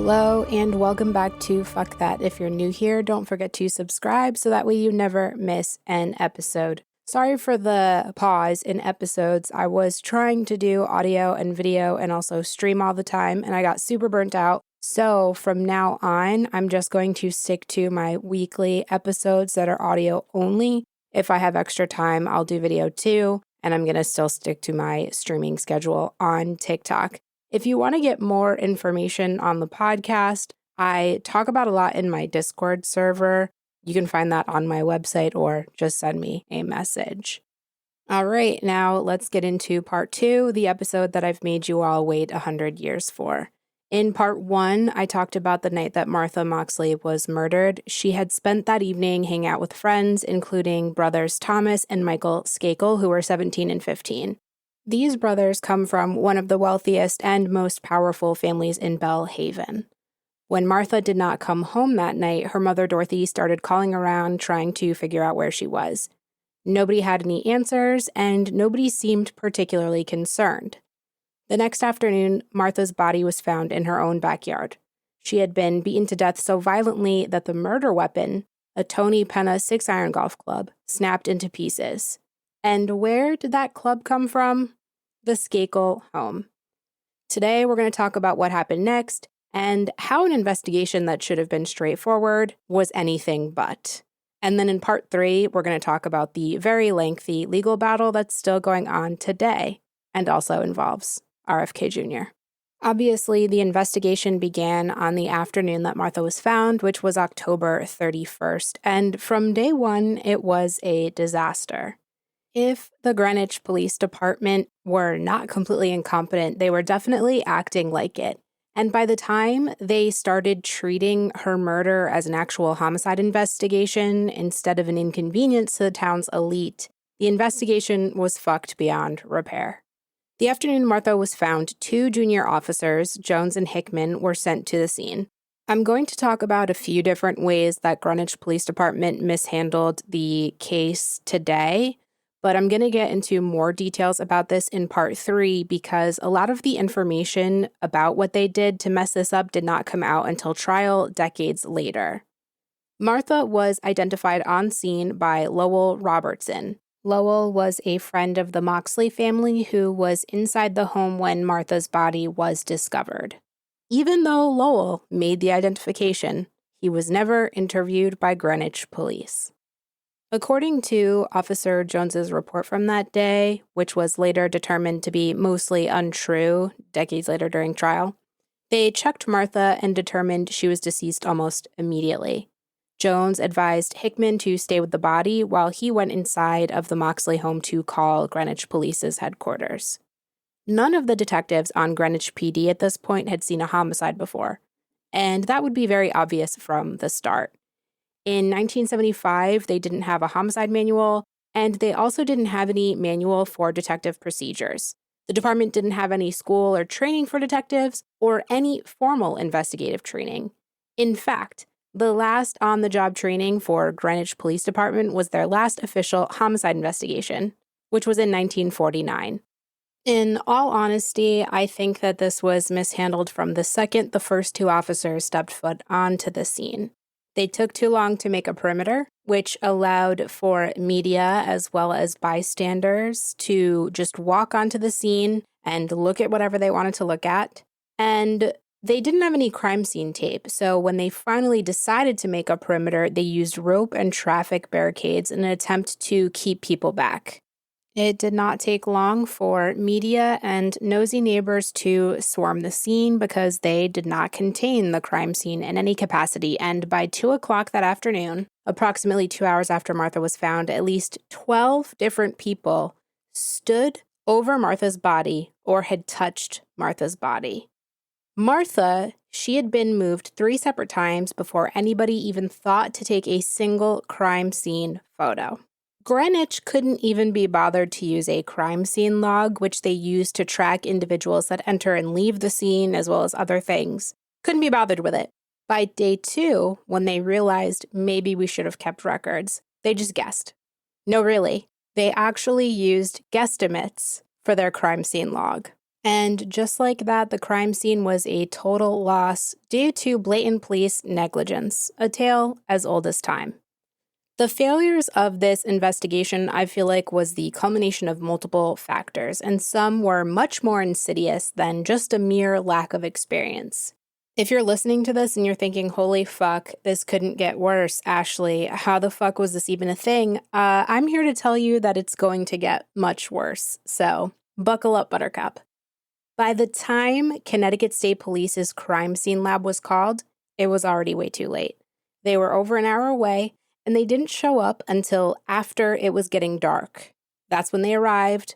Hello and welcome back to Fuck That. If you're new here, don't forget to subscribe so that way you never miss an episode. Sorry for the pause in episodes. I was trying to do audio and video and also stream all the time, and I got super burnt out. So from now on, I'm just going to stick to my weekly episodes that are audio only. If I have extra time, I'll do video too, and I'm going to still stick to my streaming schedule on TikTok. If you want to get more information on the podcast, I talk about a lot in my Discord server. You can find that on my website or just send me a message. All right, now let's get into part 2, the episode that I've made you all wait 100 years for. In part 1, I talked about the night that Martha Moxley was murdered. She had spent that evening hanging out with friends, including brothers Thomas and Michael Skakel, who were 17 and 15. These brothers come from one of the wealthiest and most powerful families in Belle Haven. When Martha did not come home that night, her mother Dorothy started calling around trying to figure out where she was. Nobody had any answers, and nobody seemed particularly concerned. The next afternoon, Martha's body was found in her own backyard. She had been beaten to death so violently that the murder weapon, a Tony Penna 6-iron golf club, snapped into pieces. And where did that club come from? The Skakel home. Today, we're going to talk about what happened next and how an investigation that should have been straightforward was anything but. And then in part 3, we're going to talk about the very lengthy legal battle that's still going on today and also involves RFK Jr. Obviously, the investigation began on the afternoon that Martha was found, which was October 31st. And from day one, it was a disaster. If the Greenwich Police Department were not completely incompetent, they were definitely acting like it. And by the time they started treating her murder as an actual homicide investigation instead of an inconvenience to the town's elite, the investigation was fucked beyond repair. The afternoon Martha was found, 2 junior officers, Jones and Hickman, were sent to the scene. I'm going to talk about a few different ways that Greenwich Police Department mishandled the case today, but I'm going to get into more details about this in part 3 because a lot of the information about what they did to mess this up did not come out until trial decades later. Martha was identified on scene by Lowell Robertson. Lowell was a friend of the Moxley family who was inside the home when Martha's body was discovered. Even though Lowell made the identification, he was never interviewed by Greenwich Police. According to Officer Jones's report from that day, which was later determined to be mostly untrue decades later during trial, they checked Martha and determined she was deceased almost immediately. Jones advised Hickman to stay with the body while he went inside of the Moxley home to call Greenwich Police's headquarters. None of the detectives on Greenwich PD at this point had seen a homicide before, and that would be very obvious from the start. In 1975, they didn't have a homicide manual, and they also didn't have any manual for detective procedures. The department didn't have any school or training for detectives or any formal investigative training. In fact, the last on-the-job training for Greenwich Police Department was their last official homicide investigation, which was in 1949. In all honesty, I think that this was mishandled from the second the first 2 officers stepped foot onto the scene. They took too long to make a perimeter, which allowed for media as well as bystanders to just walk onto the scene and look at whatever they wanted to look at. And they didn't have any crime scene tape, so when they finally decided to make a perimeter, they used rope and traffic barricades in an attempt to keep people back. It did not take long for media and nosy neighbors to swarm the scene because they did not contain the crime scene in any capacity, and by 2 o'clock that afternoon, approximately 2 hours after Martha was found, at least 12 different people stood over Martha's body or had touched Martha's body. Martha, she had been moved 3 separate times before anybody even thought to take a single crime scene photo. Greenwich couldn't even be bothered to use a crime scene log, which they used to track individuals that enter and leave the scene, as well as other things. Couldn't be bothered with it. By day 2, when they realized maybe we should have kept records, they just guessed. No, really. They actually used guesstimates for their crime scene log. And just like that, the crime scene was a total loss due to blatant police negligence, a tale as old as time. The failures of this investigation, I feel like, was the culmination of multiple factors, and some were much more insidious than just a mere lack of experience. If you're listening to this and you're thinking, holy fuck, this couldn't get worse, Ashley, how the fuck was this even a thing? I'm here to tell you that it's going to get much worse. So buckle up, Buttercup. By the time Connecticut State Police's crime scene lab was called, it was already way too late. They were over an hour away, and they didn't show up until after it was getting dark. That's when they arrived.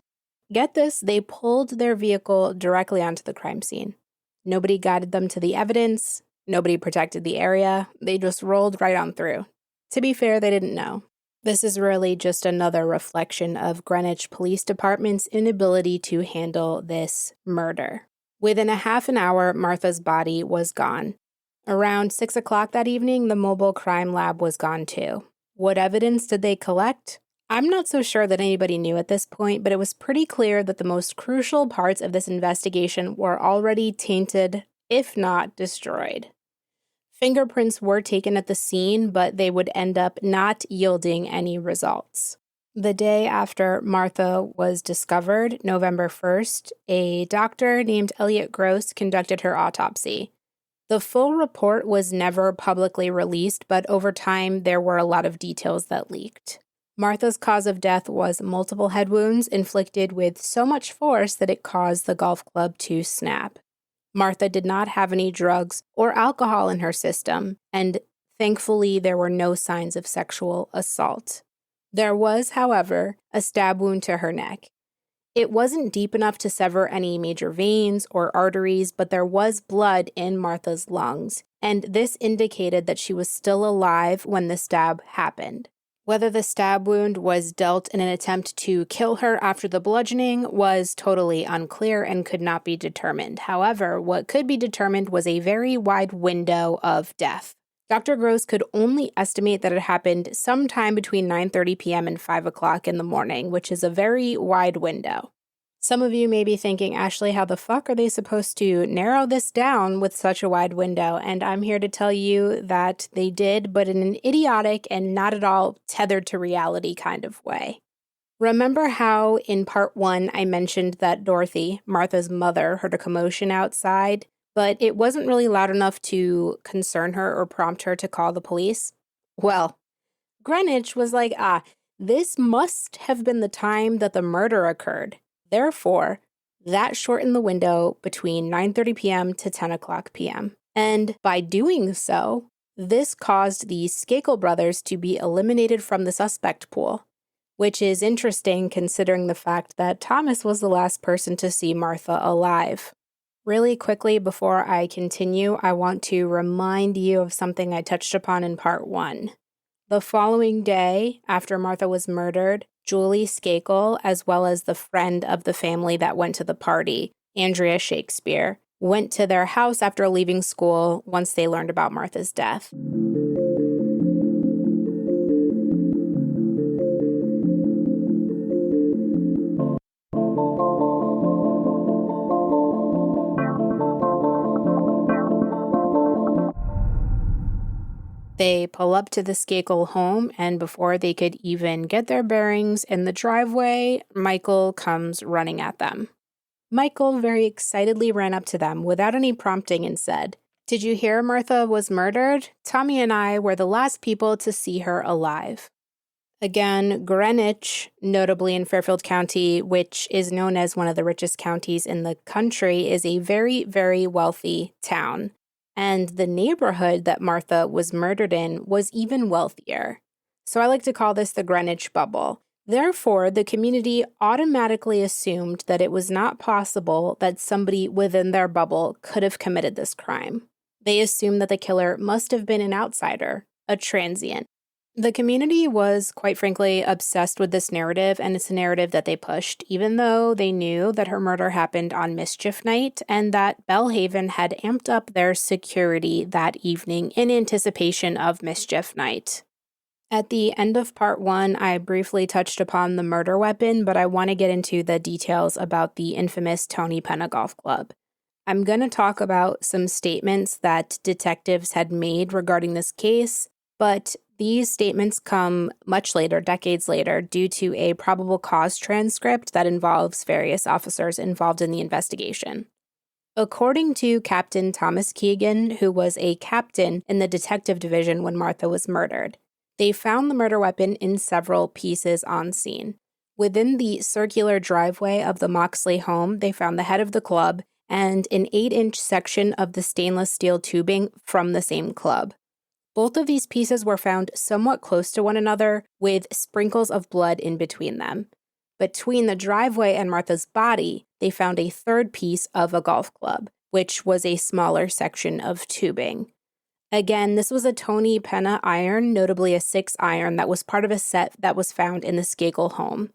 Get this, they pulled their vehicle directly onto the crime scene. Nobody guided them to the evidence. Nobody protected the area. They just rolled right on through. To be fair, they didn't know. This is really just another reflection of Greenwich Police Department's inability to handle this murder. Within a half an hour, Martha's body was gone. Around 6 o'clock that evening, the mobile crime lab was gone too. What evidence did they collect? I'm not so sure that anybody knew at this point, but it was pretty clear that the most crucial parts of this investigation were already tainted, if not destroyed. Fingerprints were taken at the scene, but they would end up not yielding any results. The day after Martha was discovered, November 1st, a doctor named Elliot Gross conducted her autopsy. The full report was never publicly released, but over time there were a lot of details that leaked. Martha's cause of death was multiple head wounds inflicted with so much force that it caused the golf club to snap. Martha did not have any drugs or alcohol in her system, and thankfully there were no signs of sexual assault. There was, however, a stab wound to her neck. It wasn't deep enough to sever any major veins or arteries, but there was blood in Martha's lungs, and this indicated that she was still alive when the stab happened. Whether the stab wound was dealt in an attempt to kill her after the bludgeoning was totally unclear and could not be determined. However, what could be determined was a very wide window of death. Dr. Gross could only estimate that it happened sometime between 9:30 p.m. and 5 o'clock in the morning, which is a very wide window. Some of you may be thinking, Ashley, how the fuck are they supposed to narrow this down with such a wide window? And I'm here to tell you that they did, but in an idiotic and not at all tethered to reality kind of way. Remember how in part 1 I mentioned that Dorothy, Martha's mother, heard a commotion outside, but it wasn't really loud enough to concern her or prompt her to call the police? Well, Greenwich was like, this must have been the time that the murder occurred. Therefore, that shortened the window between 9:30 p.m. to 10 o'clock p.m. And by doing so, this caused the Skakel brothers to be eliminated from the suspect pool, which is interesting considering the fact that Thomas was the last person to see Martha alive. Really quickly, before I continue, I want to remind you of something I touched upon in part 1. The following day, after Martha was murdered, Julie Skakel, as well as the friend of the family that went to the party, Andrea Shakespeare, went to their house after leaving school once they learned about Martha's death. They pull up to the Skakel home, and before they could even get their bearings in the driveway, Michael comes running at them. Michael very excitedly ran up to them without any prompting and said, "Did you hear Martha was murdered? Tommy and I were the last people to see her alive." Again, Greenwich, notably in Fairfield County, which is known as one of the richest counties in the country, is a very, very wealthy town. And the neighborhood that Martha was murdered in was even wealthier. So I like to call this the Greenwich bubble. Therefore, the community automatically assumed that it was not possible that somebody within their bubble could have committed this crime. They assumed that the killer must have been an outsider, a transient. The community was, quite frankly, obsessed with this narrative, and it's a narrative that they pushed, even though they knew that her murder happened on Mischief Night and that Belle Haven had amped up their security that evening in anticipation of Mischief Night. At the end of part 1, I briefly touched upon the murder weapon, but I want to get into the details about the infamous Tony Penna Golf Club. I'm going to talk about some statements that detectives had made regarding this case, but these statements come much later, decades later, due to a probable cause transcript that involves various officers involved in the investigation. According to Captain Thomas Keegan, who was a captain in the detective division when Martha was murdered, they found the murder weapon in several pieces on scene. Within the circular driveway of the Moxley home, they found the head of the club and an 8-inch section of the stainless steel tubing from the same club. Both of these pieces were found somewhat close to one another, with sprinkles of blood in between them. Between the driveway and Martha's body, they found a third piece of a golf club, which was a smaller section of tubing. Again, this was a Tony Penna iron, notably a 6-iron that was part of a set that was found in the Skakel home.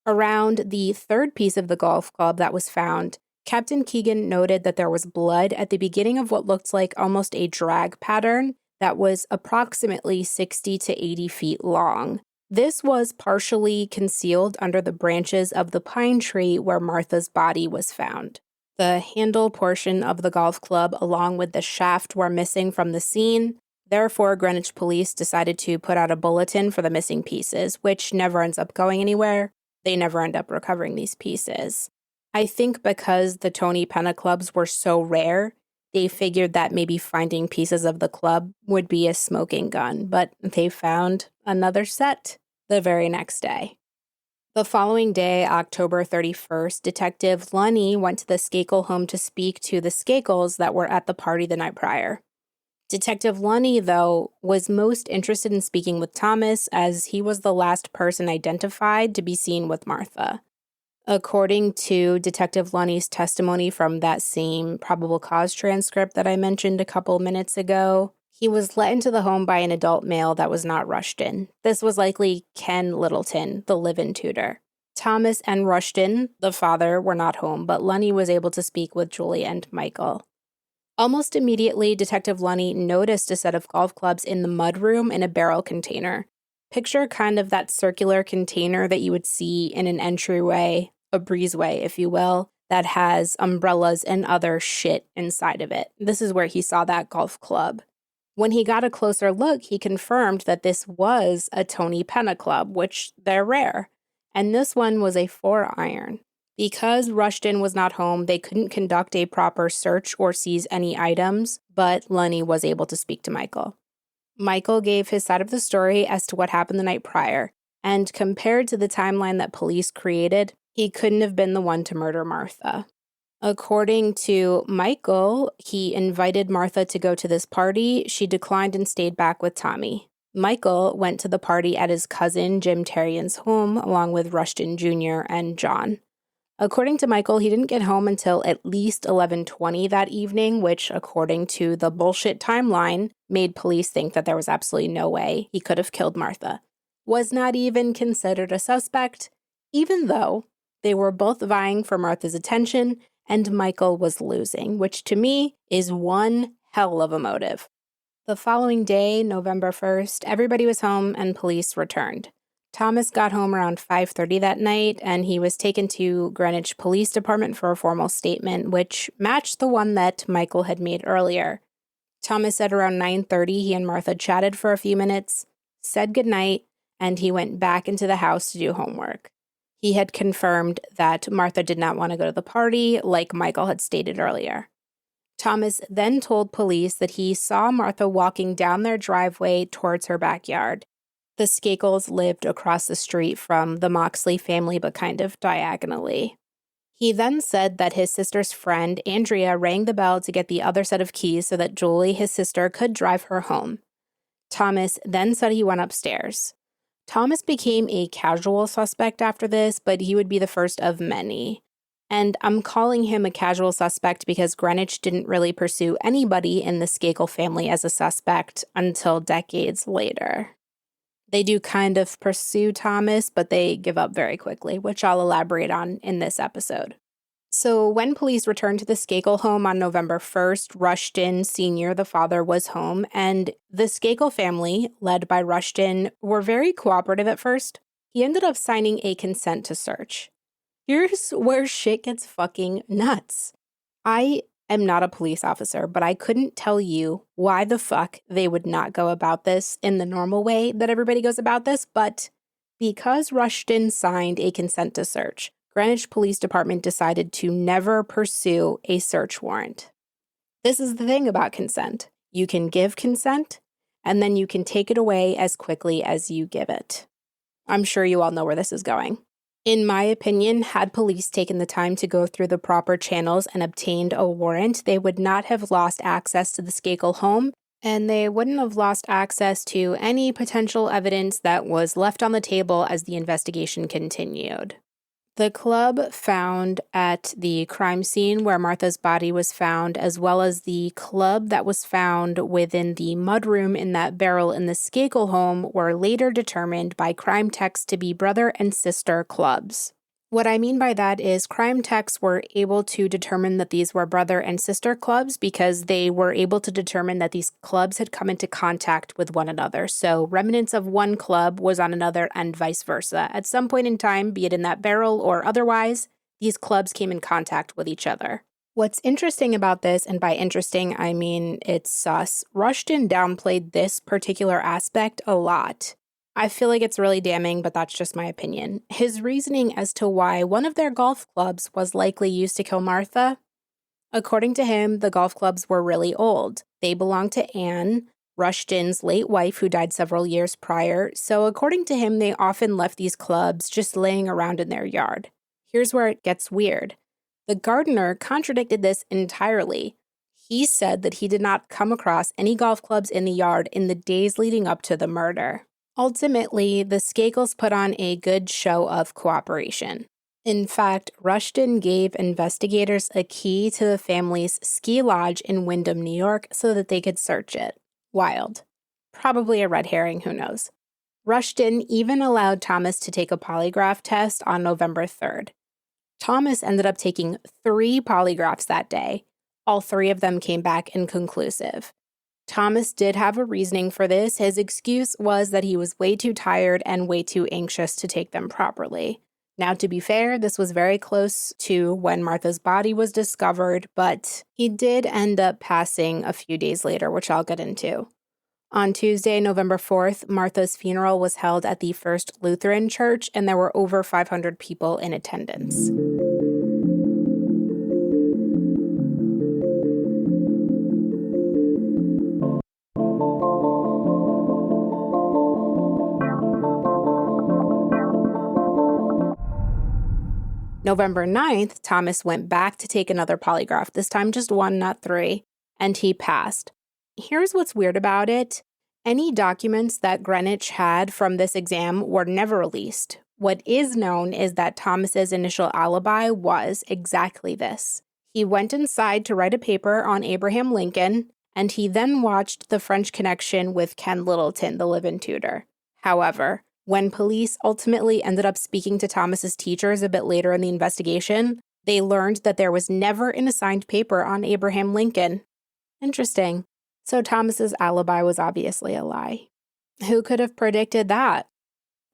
Around the third piece of the golf club that was found, Captain Keegan noted that there was blood at the beginning of what looked like almost a drag pattern that was approximately 60 to 80 feet long. This was partially concealed under the branches of the pine tree where Martha's body was found. The handle portion of the golf club along with the shaft were missing from the scene. Therefore, Greenwich police decided to put out a bulletin for the missing pieces, which never ends up going anywhere. They never end up recovering these pieces. I think because the Tony Penna clubs were so rare, they figured that maybe finding pieces of the club would be a smoking gun, but they found another set the very next day. The following day, October 31st, Detective Lunny went to the Skakel home to speak to the Skakels that were at the party the night prior. Detective Lunny, though, was most interested in speaking with Thomas as he was the last person identified to be seen with Martha. According to Detective Lunny's testimony from that same probable cause transcript that I mentioned a couple minutes ago, he was let into the home by an adult male that was not Rushton. This was likely Ken Littleton, the live-in tutor. Thomas and Rushton, the father, were not home, but Lunny was able to speak with Julie and Michael. Almost immediately, Detective Lunny noticed a set of golf clubs in the mudroom in a barrel container. Picture kind of that circular container that you would see in an entryway, a breezeway, if you will, that has umbrellas and other shit inside of it. This is where he saw that golf club. When he got a closer look, he confirmed that this was a Tony Penna club, which they're rare. And this one was a 4-iron. Because Rushton was not home, they couldn't conduct a proper search or seize any items, but Lunny was able to speak to Michael. Michael gave his side of the story as to what happened the night prior, and compared to the timeline that police created, he couldn't have been the one to murder Martha. According to Michael, he invited Martha to go to this party. She declined and stayed back with Tommy. Michael went to the party at his cousin Jim Terrian's home, along with Rushton Jr. and John. According to Michael, he didn't get home until at least 11:20 that evening, which, according to the bullshit timeline, made police think that there was absolutely no way he could have killed Martha. Was not even considered a suspect, even though they were both vying for Martha's attention and Michael was losing, which to me is one hell of a motive. The following day, November 1st, everybody was home and police returned. Thomas got home around 5:30 that night, and he was taken to Greenwich Police Department for a formal statement, which matched the one that Michael had made earlier. Thomas said around 9:30 he and Martha chatted for a few minutes, said goodnight, and he went back into the house to do homework. He had confirmed that Martha did not want to go to the party, like Michael had stated earlier. Thomas then told police that he saw Martha walking down their driveway towards her backyard. The Skakels lived across the street from the Moxley family, but kind of diagonally. He then said that his sister's friend, Andrea, rang the bell to get the other set of keys so that Julie, his sister, could drive her home. Thomas then said he went upstairs. Thomas became a casual suspect after this, but he would be the first of many. And I'm calling him a casual suspect because Greenwich didn't really pursue anybody in the Skakel family as a suspect until decades later. They do kind of pursue Thomas, but they give up very quickly, which I'll elaborate on in this episode. So when police returned to the Skakel home on November 1st, Rushton Sr., the father, was home, and the Skakel family, led by Rushton, were very cooperative at first. He ended up signing a consent to search. Here's where shit gets fucking nuts. I am not a police officer, but I couldn't tell you why the fuck they would not go about this in the normal way that everybody goes about this, but because Rushton signed a consent to search, Greenwich Police Department decided to never pursue a search warrant. This is the thing about consent. You can give consent, and then you can take it away as quickly as you give it. I'm sure you all know where this is going. In my opinion, had police taken the time to go through the proper channels and obtained a warrant, they would not have lost access to the Skakel home, and they wouldn't have lost access to any potential evidence that was left on the table as the investigation continued. The club found at the crime scene where Martha's body was found, as well as the club that was found within the mudroom in that barrel in the Skakel home, were later determined by crime techs to be brother and sister clubs. What I mean by that is crime techs were able to determine that these were brother and sister clubs because they were able to determine that these clubs had come into contact with one another. So remnants of one club was on another and vice versa. At some point in time, be it in that barrel or otherwise, these clubs came in contact with each other. What's interesting about this, and by interesting, I mean it's sus, Rushton downplayed this particular aspect a lot. I feel like it's really damning, but that's just my opinion. His reasoning as to why one of their golf clubs was likely used to kill Martha, according to him, the golf clubs were really old. They belonged to Anne, Rushton's late wife, who died several years prior, so according to him, they often left these clubs just laying around in their yard. Here's where it gets weird. The gardener contradicted this entirely. He said that he did not come across any golf clubs in the yard in the days leading up to the murder. Ultimately, the Skakels put on a good show of cooperation. In fact, Rushton gave investigators a key to the family's ski lodge in Windham, New York, so that they could search it. Wild. Probably a red herring, who knows. Rushton even allowed Thomas to take a polygraph test on November 3rd. Thomas ended up taking 3 polygraphs that day. All 3 of them came back inconclusive. Thomas did have a reasoning for this. His excuse was that he was way too tired and way too anxious to take them properly. Now, to be fair, this was very close to when Martha's body was discovered, but he did end up passing a few days later, which I'll get into. On Tuesday, November 4th, Martha's funeral was held at the First Lutheran Church, and there were over 500 people in attendance. November 9th, Thomas went back to take another polygraph, this time just 1, not 3, and he passed. Here's what's weird about it. Any documents that Greenwich had from this exam were never released. What is known is that Thomas's initial alibi was exactly this. He went inside to write a paper on Abraham Lincoln, and he then watched The French Connection with Ken Littleton, the live-in tutor. However, when police ultimately ended up speaking to Thomas's teachers a bit later in the investigation, they learned that there was never an assigned paper on Abraham Lincoln. Interesting. So Thomas's alibi was obviously a lie. Who could have predicted that?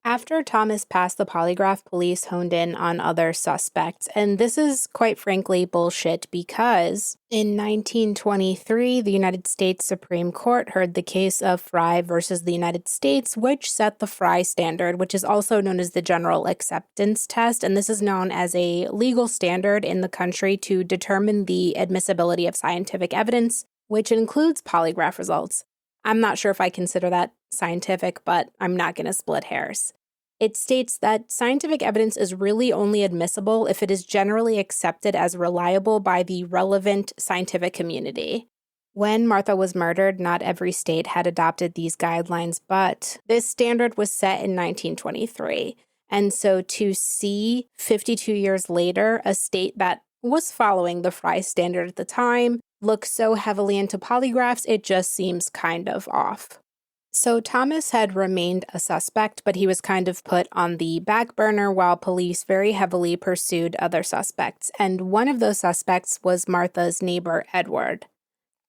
After Thomas passed the polygraph, police honed in on other suspects, and this is quite frankly bullshit because in 1923, the United States Supreme Court heard the case of Frye versus the United States, which set the Frye standard, which is also known as the General Acceptance Test, and this is known as a legal standard in the country to determine the admissibility of scientific evidence, which includes polygraph results. I'm not sure if I consider that scientific, but I'm not going to split hairs. It states that scientific evidence is really only admissible if it is generally accepted as reliable by the relevant scientific community. When Martha was murdered, not every state had adopted these guidelines, but this standard was set in 1923. And so to see 52 years later, a state that was following the Frye standard at the time look so heavily into polygraphs, it just seems kind of off. So Thomas had remained a suspect, but he was kind of put on the back burner while police very heavily pursued other suspects. And one of those suspects was Martha's neighbor, Edward.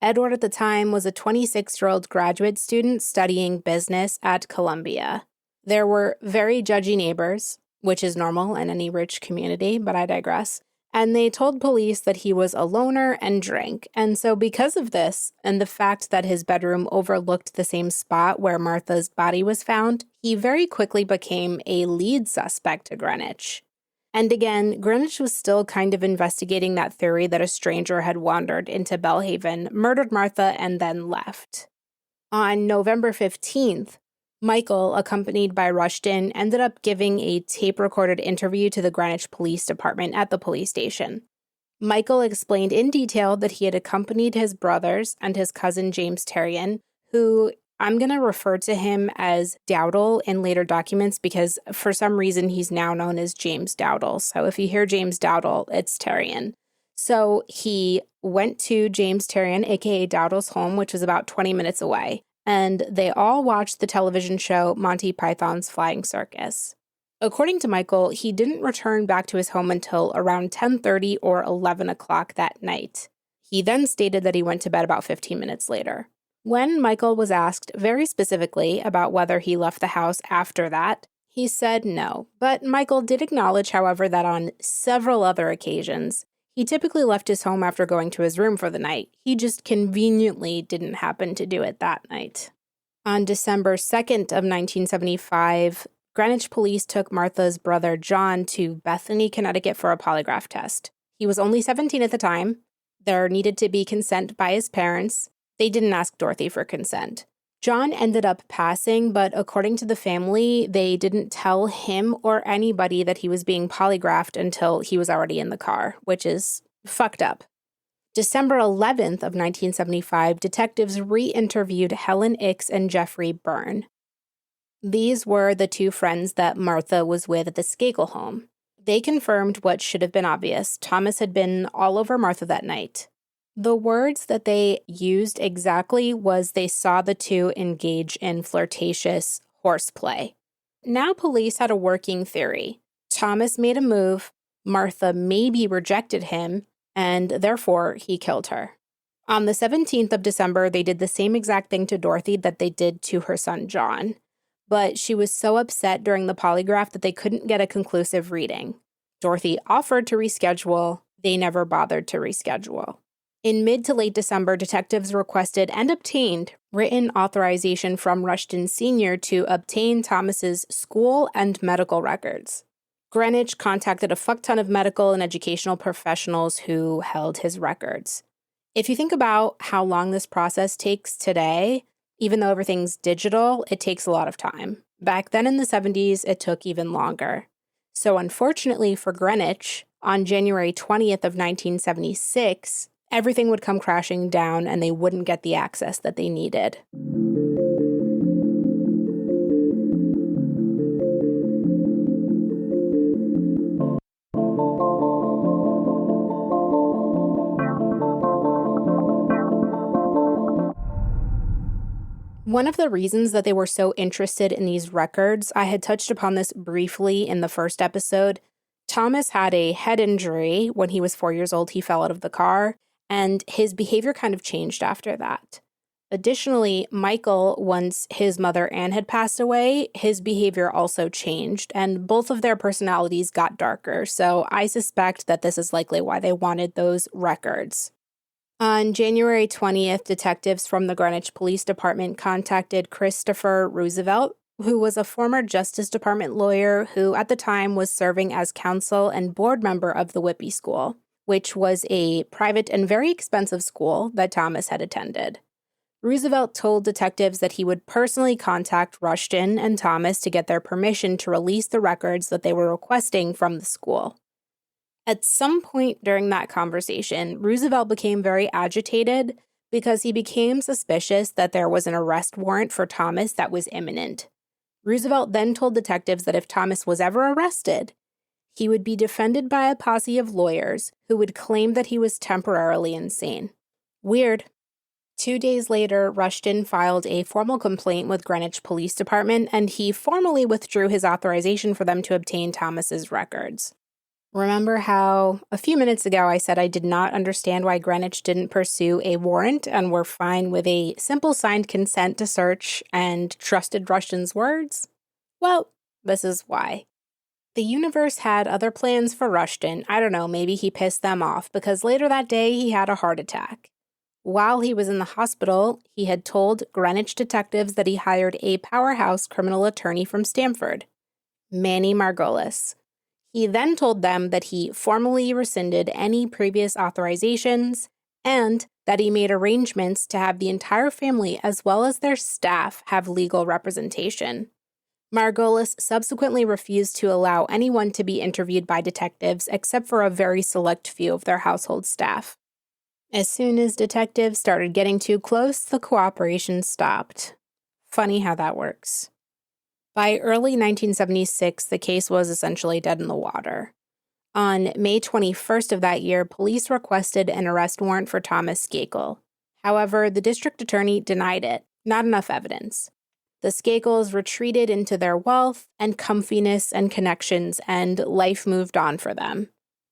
Edward at the time was a 26-year-old graduate student studying business at Columbia. There were very judgy neighbors, which is normal in any rich community, but I digress. And they told police that he was a loner and drank. And so because of this, and the fact that his bedroom overlooked the same spot where Martha's body was found, he very quickly became a lead suspect to Greenwich. And again, Greenwich was still kind of investigating that theory that a stranger had wandered into Belle Haven, murdered Martha, and then left. On November 15th, Michael, accompanied by Rushton, ended up giving a tape-recorded interview to the Greenwich Police Department at the police station. Michael explained in detail that he had accompanied his brothers and his cousin James Terrien, who I'm going to refer to him as Dowdle in later documents because for some reason he's now known as James Dowdle. So if you hear James Dowdle, it's Terrien. So he went to James Terrien, aka Dowdle's home, which was about 20 minutes away. And they all watched the television show Monty Python's Flying Circus. According to Michael, he didn't return back to his home until around 10:30 or 11 o'clock that night. He then stated that he went to bed about 15 minutes later. When Michael was asked very specifically about whether he left the house after that, he said no. But Michael did acknowledge, however, that on several other occasions, he typically left his home after going to his room for the night. He just conveniently didn't happen to do it that night. On December 2nd of 1975, Greenwich police took Martha's brother John to Bethany, Connecticut for a polygraph test. He was only 17 at the time. There needed to be consent by his parents. They didn't ask Dorothy for consent. John ended up passing, but according to the family, they didn't tell him or anybody that he was being polygraphed until he was already in the car, which is fucked up. December 11th of 1975, detectives re-interviewed Helen Ix and Jeffrey Byrne. These were the two friends that Martha was with at the Skakel home. They confirmed what should have been obvious. Thomas had been all over Martha that night. The words that they used exactly was they saw the two engage in flirtatious horseplay. Now police had a working theory. Thomas made a move, Martha maybe rejected him, and therefore he killed her. On the 17th of December, they did the same exact thing to Dorothy that they did to her son John. But she was so upset during the polygraph that they couldn't get a conclusive reading. Dorothy offered to reschedule. They never bothered to reschedule. In mid to late December, detectives requested and obtained written authorization from Rushton Sr. to obtain Thomas's school and medical records. Greenwich contacted a fuck ton of medical and educational professionals who held his records. If you think about how long this process takes today, even though everything's digital, it takes a lot of time. Back then in the 70s, it took even longer. So unfortunately for Greenwich, on January 20th of 1976, everything would come crashing down and they wouldn't get the access that they needed. One of the reasons that they were so interested in these records, I had touched upon this briefly in the first episode. Thomas had a head injury when he was 4 years old. He fell out of the car, and his behavior kind of changed after that. Additionally, Michael, once his mother Anne had passed away, his behavior also changed, and both of their personalities got darker, so I suspect that this is likely why they wanted those records. On January 20th, detectives from the Greenwich Police Department contacted Christopher Roosevelt, who was a former Justice Department lawyer who at the time was serving as counsel and board member of the Whippy School, which was a private and very expensive school that Thomas had attended. Roosevelt told detectives that he would personally contact Rushton and Thomas to get their permission to release the records that they were requesting from the school. At some point during that conversation, Roosevelt became very agitated because he became suspicious that there was an arrest warrant for Thomas that was imminent. Roosevelt then told detectives that if Thomas was ever arrested, he would be defended by a posse of lawyers who would claim that he was temporarily insane. Weird. 2 days later, Rushton filed a formal complaint with Greenwich Police Department, and he formally withdrew his authorization for them to obtain Thomas's records. Remember how a few minutes ago I said I did not understand why Greenwich didn't pursue a warrant and were fine with a simple signed consent to search and trusted Rushton's words? Well, this is why. The universe had other plans for Rushton. I don't know, maybe he pissed them off, because later that day he had a heart attack. While he was in the hospital, he had told Greenwich detectives that he hired a powerhouse criminal attorney from Stamford, Manny Margolis. He then told them that he formally rescinded any previous authorizations and that he made arrangements to have the entire family as well as their staff have legal representation. Margolis subsequently refused to allow anyone to be interviewed by detectives except for a very select few of their household staff. As soon as detectives started getting too close, the cooperation stopped. Funny how that works. By early 1976, the case was essentially dead in the water. On May 21st of that year, police requested an arrest warrant for Thomas Skakel. However, the district attorney denied it. Not enough evidence. The Skakels retreated into their wealth and comfiness and connections, and life moved on for them.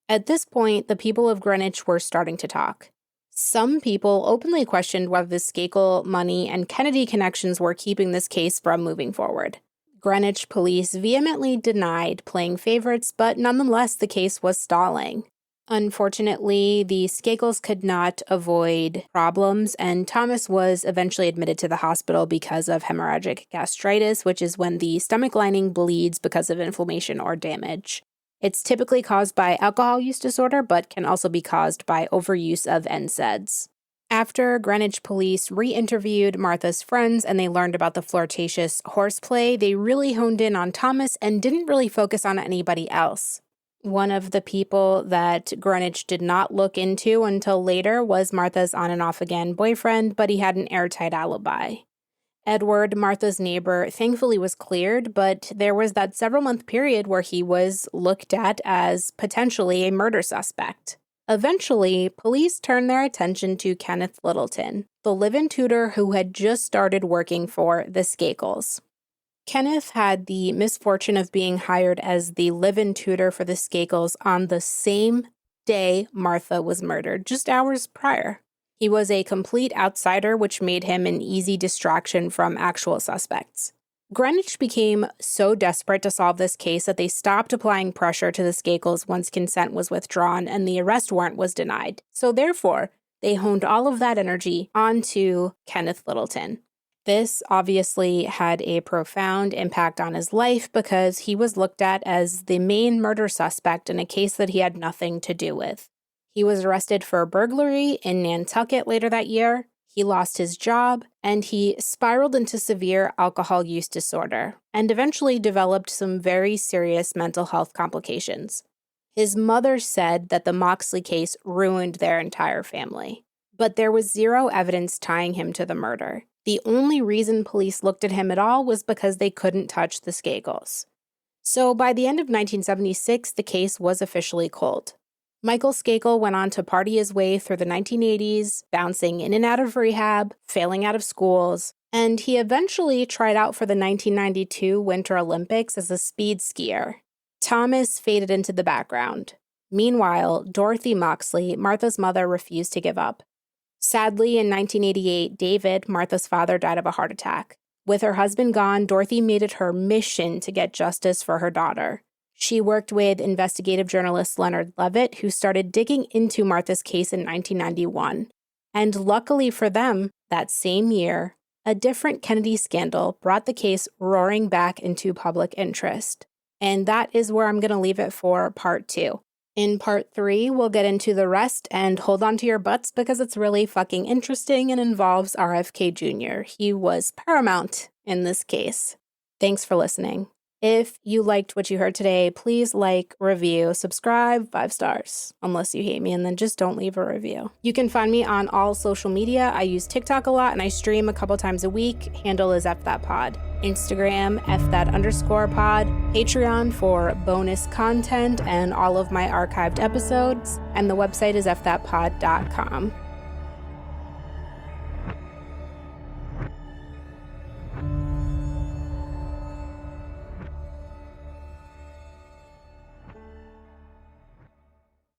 At this point, the people of Greenwich were starting to talk. Some people openly questioned whether the Skakel money and Kennedy connections were keeping this case from moving forward. Greenwich police vehemently denied playing favorites, but nonetheless, the case was stalling. Unfortunately, the Skakels could not avoid problems, and Thomas was eventually admitted to the hospital because of hemorrhagic gastritis, which is when the stomach lining bleeds because of inflammation or damage. It's typically caused by alcohol use disorder, but can also be caused by overuse of NSAIDs. After Greenwich police re-interviewed Martha's friends and they learned about the flirtatious horseplay, they really honed in on Thomas and didn't really focus on anybody else. One of the people that Greenwich did not look into until later was Martha's on and off again boyfriend, but he had an airtight alibi. Edward, Martha's neighbor, thankfully was cleared, but there was that several-month period where he was looked at as potentially a murder suspect. Eventually, police turned their attention to Kenneth Littleton, the live-in tutor who had just started working for the Skakels. Kenneth had the misfortune of being hired as the live-in tutor for the Skakels on the same day Martha was murdered, just hours prior. He was a complete outsider, which made him an easy distraction from actual suspects. Greenwich became so desperate to solve this case that they stopped applying pressure to the Skakels once consent was withdrawn and the arrest warrant was denied. So therefore, they honed all of that energy onto Kenneth Littleton. This obviously had a profound impact on his life because he was looked at as the main murder suspect in a case that he had nothing to do with. He was arrested for burglary in Nantucket later that year. He lost his job, and he spiraled into severe alcohol use disorder, and eventually developed some very serious mental health complications. His mother said that the Moxley case ruined their entire family, but there was zero evidence tying him to the murder. The only reason police looked at him at all was because they couldn't touch the Skakels. So by the end of 1976, the case was officially cold. Michael Skakel went on to party his way through the 1980s, bouncing in and out of rehab, failing out of schools, and he eventually tried out for the 1992 Winter Olympics as a speed skier. Thomas faded into the background. Meanwhile, Dorothy Moxley, Martha's mother, refused to give up. Sadly, in 1988, David, Martha's father, died of a heart attack. With her husband gone, Dorothy made it her mission to get justice for her daughter. She worked with investigative journalist Leonard Levitt, who started digging into Martha's case in 1991. And luckily for them, that same year, a different Kennedy scandal brought the case roaring back into public interest. And that is where I'm going to leave it for part 2. In part 3, we'll get into the rest, and hold on to your butts because it's really fucking interesting and involves RFK Jr. He was paramount in this case. Thanks for listening. If you liked what you heard today, please like, review, subscribe, 5 stars. Unless you hate me, and then just don't leave a review. You can find me on all social media. I use TikTok a lot, and I stream a couple times a week. Handle is fthatpod. Instagram, fthat_pod. Patreon for bonus content and all of my archived episodes. And the website is fthatpod.com.